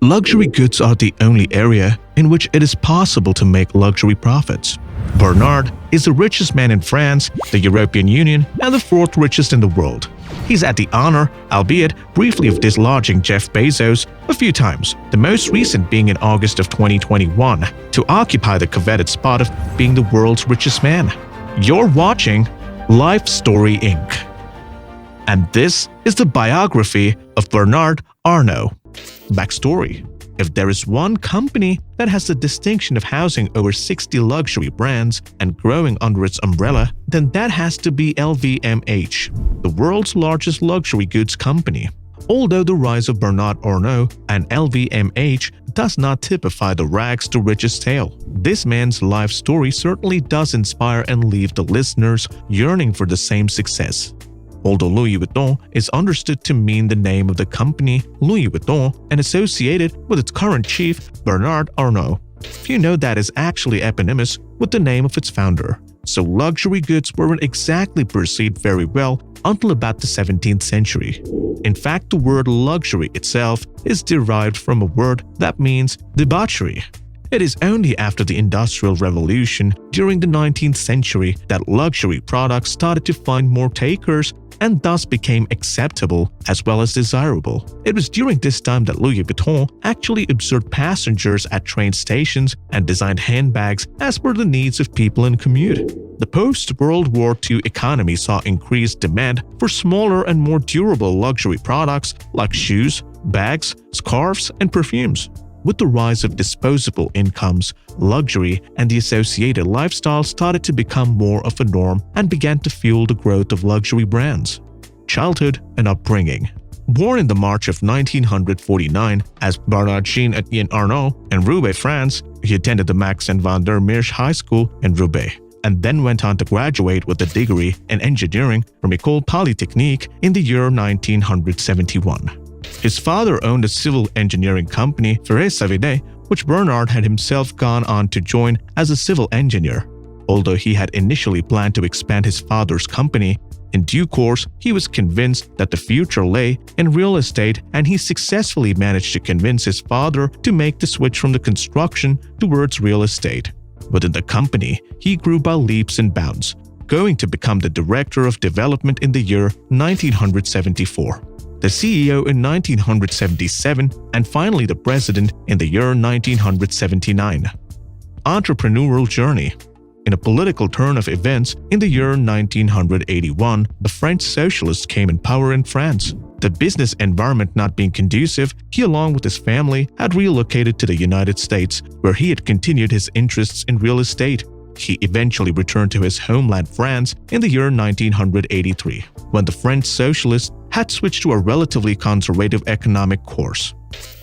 Luxury goods are the only area in which it is possible to make luxury profits. Bernard is the richest man in France, the European Union, and the fourth richest in the world. He's had the honor, albeit briefly, of dislodging Jeff Bezos a few times, the most recent being in August of 2021, to occupy the coveted spot of being the world's richest man. You're watching Life Story Inc. And this is the biography of Bernard Arnault. Backstory: if there is one company that has the distinction of housing over 60 luxury brands and growing under its umbrella, then that has to be LVMH, the world's largest luxury goods company. Although the rise of Bernard Arnault and LVMH does not typify the rags to riches tale, this man's life story certainly does inspire and leave the listeners yearning for the same success. Although Louis Vuitton is understood to mean the name of the company Louis Vuitton and associated with its current chief, Bernard Arnault, few know that is actually eponymous with the name of its founder. So luxury goods weren't exactly perceived very well until about the 17th century. In fact, the word luxury itself is derived from a word that means debauchery. It is only after the Industrial Revolution during the 19th century that luxury products started to find more takers and thus became acceptable as well as desirable. It was during this time that Louis Vuitton actually observed passengers at train stations and designed handbags as per the needs of people in commute. The post-World War II economy saw increased demand for smaller and more durable luxury products like shoes, bags, scarves, and perfumes. With the rise of disposable incomes, luxury and the associated lifestyle started to become more of a norm and began to fuel the growth of luxury brands. Childhood and upbringing. Born in the March of 1949 as Bernard Jean-Etienne Arnault in Roubaix, France, he attended the Max and Van der Merch High School in Roubaix and then went on to graduate with a degree in engineering from École Polytechnique in the year 1971. His father owned a civil engineering company, Ferré-Savigny, which Bernard had himself gone on to join as a civil engineer. Although he had initially planned to expand his father's company, in due course he was convinced that the future lay in real estate, and he successfully managed to convince his father to make the switch from the construction towards real estate. Within the company, he grew by leaps and bounds, going to become the director of development in the year 1974. The CEO in 1977, and finally the president in the year 1979. Entrepreneurial journey. In a political turn of events, in the year 1981, the French socialists came in power in France. The business environment not being conducive, he along with his family had relocated to the United States, where he had continued his interests in real estate. He eventually returned to his homeland France in the year 1983, when the French socialists had switched to a relatively conservative economic course.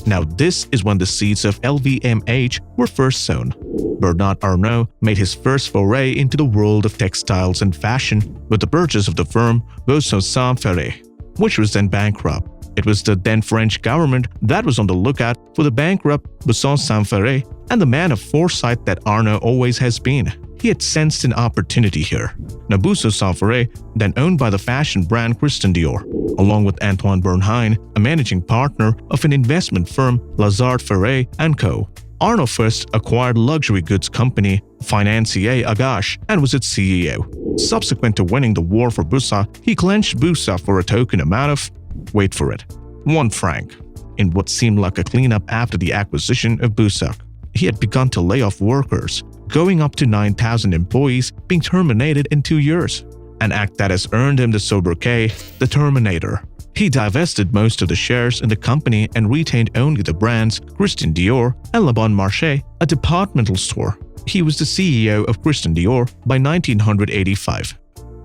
Now this is when the seeds of LVMH were first sown. Bernard Arnault made his first foray into the world of textiles and fashion with the purchase of the firm Vuitton, which was then bankrupt. It was the then French government that was on the lookout for the bankrupt Vuitton, and the man of foresight that Arnault always has been. He had sensed an opportunity here. Now Vuitton, then owned by the fashion brand Christian Dior, along with Antoine Bernheim, a managing partner of an investment firm Lazard Frères & Co. Arnault first acquired luxury goods company Financier Agache and was its CEO. Subsequent to winning the war for Vuitton, he clenched Vuitton for a token amount of, wait for it, 1 franc, in what seemed like a cleanup after the acquisition of Vuitton. He had begun to lay off workers, going up to 9,000 employees being terminated in 2 years, an act that has earned him the sobriquet, the Terminator. He divested most of the shares in the company and retained only the brands Christian Dior and Le Bon Marché, a departmental store. He was the CEO of Christian Dior by 1985.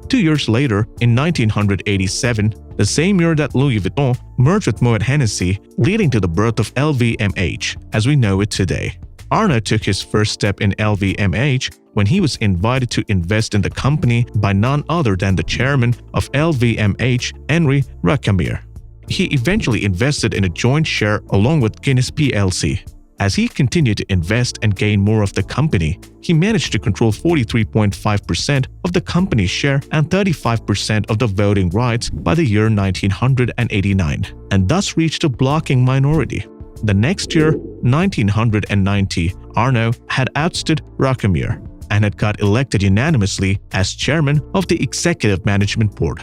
2 years later, in 1987, the same year that Louis Vuitton merged with Moet Hennessy, leading to the birth of LVMH as we know it today. Arnault took his first step in LVMH when he was invited to invest in the company by none other than the chairman of LVMH, Henri Racamier. He eventually invested in a joint share along with Guinness plc. As he continued to invest and gain more of the company, he managed to control 43.5% of the company's share and 35% of the voting rights by the year 1989, and thus reached a blocking minority. The next year, 1990, Arnaut had ousted Racamier and had got elected unanimously as chairman of the executive management board.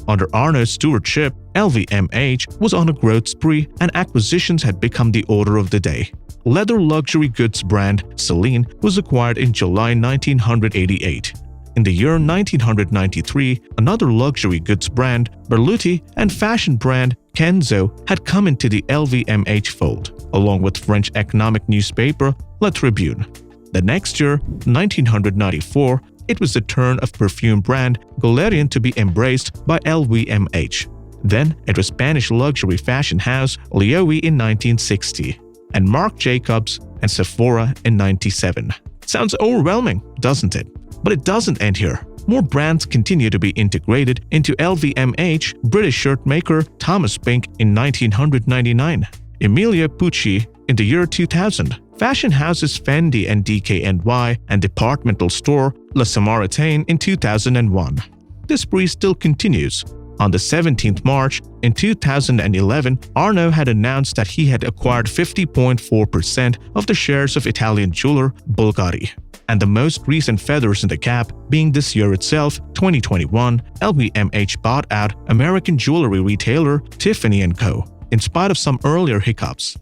Under Arnaut's stewardship, LVMH was on a growth spree and acquisitions had become the order of the day. Leather luxury goods brand Celine was acquired in July 1988. In the year 1993, another luxury goods brand, Berluti, and fashion brand Kenzo had come into the LVMH fold, along with French economic newspaper La Tribune. The next year, 1994, it was the turn of perfume brand Galerian to be embraced by LVMH. Then it was Spanish luxury fashion house Loewe in 1960, and Marc Jacobs and Sephora in 97. Sounds overwhelming, doesn't it? But it doesn't end here. More brands continue to be integrated into LVMH. British shirt maker Thomas Pink in 1999, Emilia Pucci in the year 2000, fashion houses Fendi and DKNY, and departmental store La Samaritaine in 2001. This spree still continues. On the 17th March in 2011, Arnaut had announced that he had acquired 50.4% of the shares of Italian jeweler Bulgari. And the most recent feathers in the cap being this year itself, 2021, LVMH bought out American jewelry retailer Tiffany & Co., in spite of some earlier hiccups.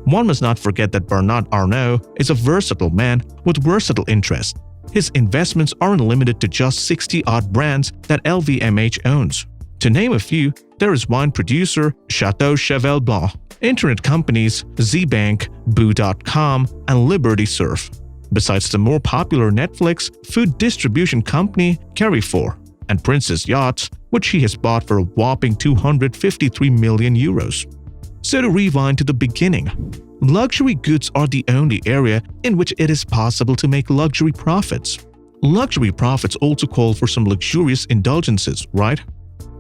One must not forget that Bernard Arnault is a versatile man with versatile interests. His investments aren't limited to just 60-odd brands that LVMH owns. To name a few, there is wine producer Chateau Cheval Blanc, internet companies ZBank, Boo.com, and Liberty Surf, besides the more popular Netflix food distribution company Carrefour, and Princess Yachts, which he has bought for a whopping 253 million euros. So to rewind to the beginning, luxury goods are the only area in which it is possible to make luxury profits. Luxury profits also call for some luxurious indulgences, right?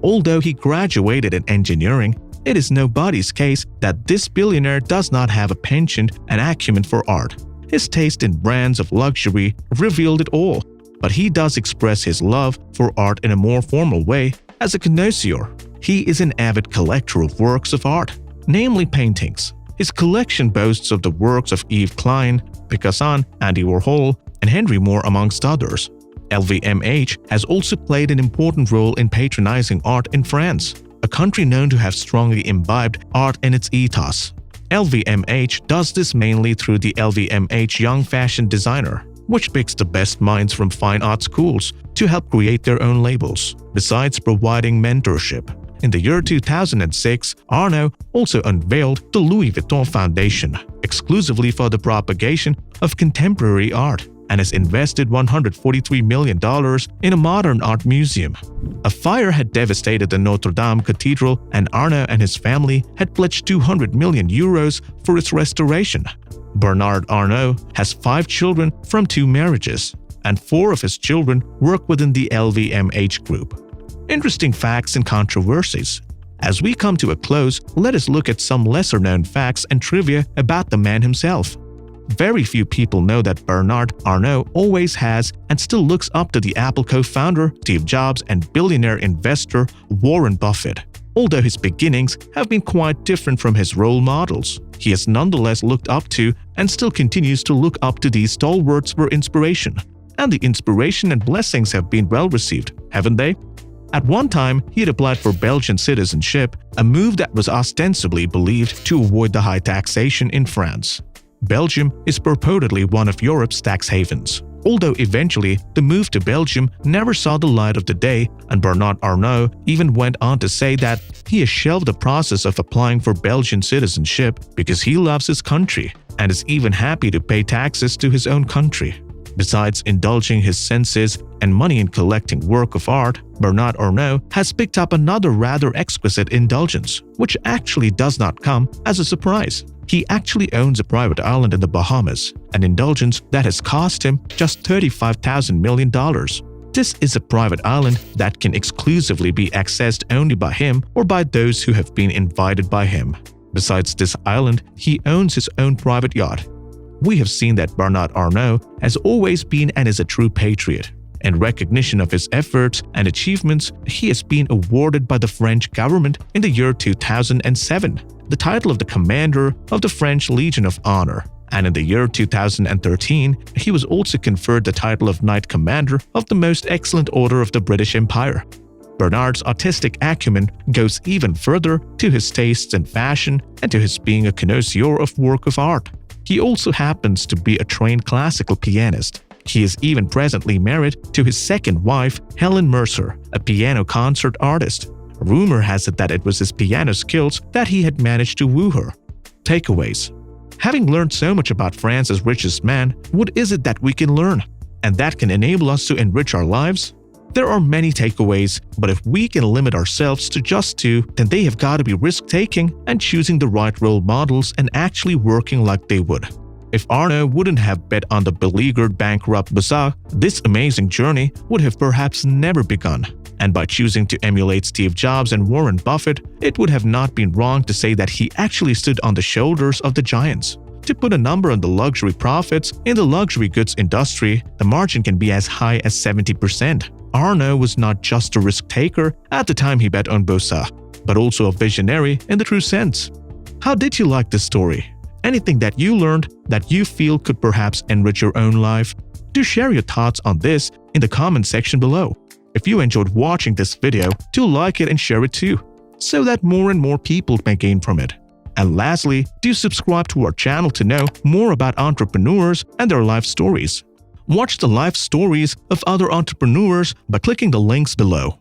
Although he graduated in engineering, it is nobody's case that this billionaire does not have a penchant and acumen for art. His taste in brands of luxury revealed it all, but he does express his love for art in a more formal way as a connoisseur. He is an avid collector of works of art, namely paintings. His collection boasts of the works of Yves Klein, Picasso, Andy Warhol, and Henry Moore amongst others. LVMH has also played an important role in patronizing art in France, a country known to have strongly imbibed art in its ethos. LVMH does this mainly through the LVMH Young Fashion Designer, which picks the best minds from fine art schools to help create their own labels, besides providing mentorship. In the year 2006, Arnaut also unveiled the Louis Vuitton Foundation, exclusively for the propagation of contemporary art, and has invested $143 million in a modern art museum. A fire had devastated the Notre Dame Cathedral, and Arnaut and his family had pledged 200 million euros for its restoration. Bernard Arnault has 5 children from 2 marriages, and 4 of his children work within the LVMH group. Interesting facts and controversies. As we come to a close, let us look at some lesser-known facts and trivia about the man himself. Very few people know that Bernard Arnault always has and still looks up to the Apple co-founder Steve Jobs and billionaire investor Warren Buffett. Although his beginnings have been quite different from his role models, he has nonetheless looked up to and still continues to look up to these stalwarts for inspiration. And the inspiration and blessings have been well received, haven't they? At one time, he had applied for Belgian citizenship, a move that was ostensibly believed to avoid the high taxation in France. Belgium is purportedly one of Europe's tax havens, although eventually the move to Belgium never saw the light of the day, and Bernard Arnault even went on to say that he has shelved the process of applying for Belgian citizenship because he loves his country and is even happy to pay taxes to his own country. Besides indulging his senses and money in collecting work of art, Bernard Arnault has picked up another rather exquisite indulgence, which actually does not come as a surprise. He actually owns a private island in the Bahamas, an indulgence that has cost him just $35,000 million. This is a private island that can exclusively be accessed only by him or by those who have been invited by him. Besides this island, he owns his own private yacht. We have seen that Bernard Arnault has always been and is a true patriot. In recognition of his efforts and achievements, he has been awarded by the French government in the year 2007 the title of the commander of the French Legion of Honor, and in the year 2013, he was also conferred the title of Knight Commander of the Most Excellent Order of the British Empire. Bernard's artistic acumen goes even further to his tastes in fashion and to his being a connoisseur of work of art. He also happens to be a trained classical pianist. He is even presently married to his second wife, Helen Mercer, a piano concert artist. Rumor has it that it was his piano skills that he had managed to woo her. Takeaways. Having learned so much about France's richest man, what is it that we can learn? And that can enable us to enrich our lives? There are many takeaways, but if we can limit ourselves to just two, then they have got to be risk-taking and choosing the right role models and actually working like they would. If Arnaut wouldn't have bet on the beleaguered bankrupt Bourse, this amazing journey would have perhaps never begun. And by choosing to emulate Steve Jobs and Warren Buffett, it would have not been wrong to say that he actually stood on the shoulders of the giants. To put a number on the luxury profits, in the luxury goods industry, the margin can be as high as 70%. Arnaut was not just a risk-taker at the time he bet on Bourse, but also a visionary in the true sense. How did you like this story? Anything that you learned that you feel could perhaps enrich your own life? Do share your thoughts on this in the comment section below. If you enjoyed watching this video, do like it and share it too, so that more and more people may gain from it. And lastly, do subscribe to our channel to know more about entrepreneurs and their life stories. Watch the life stories of other entrepreneurs by clicking the links below.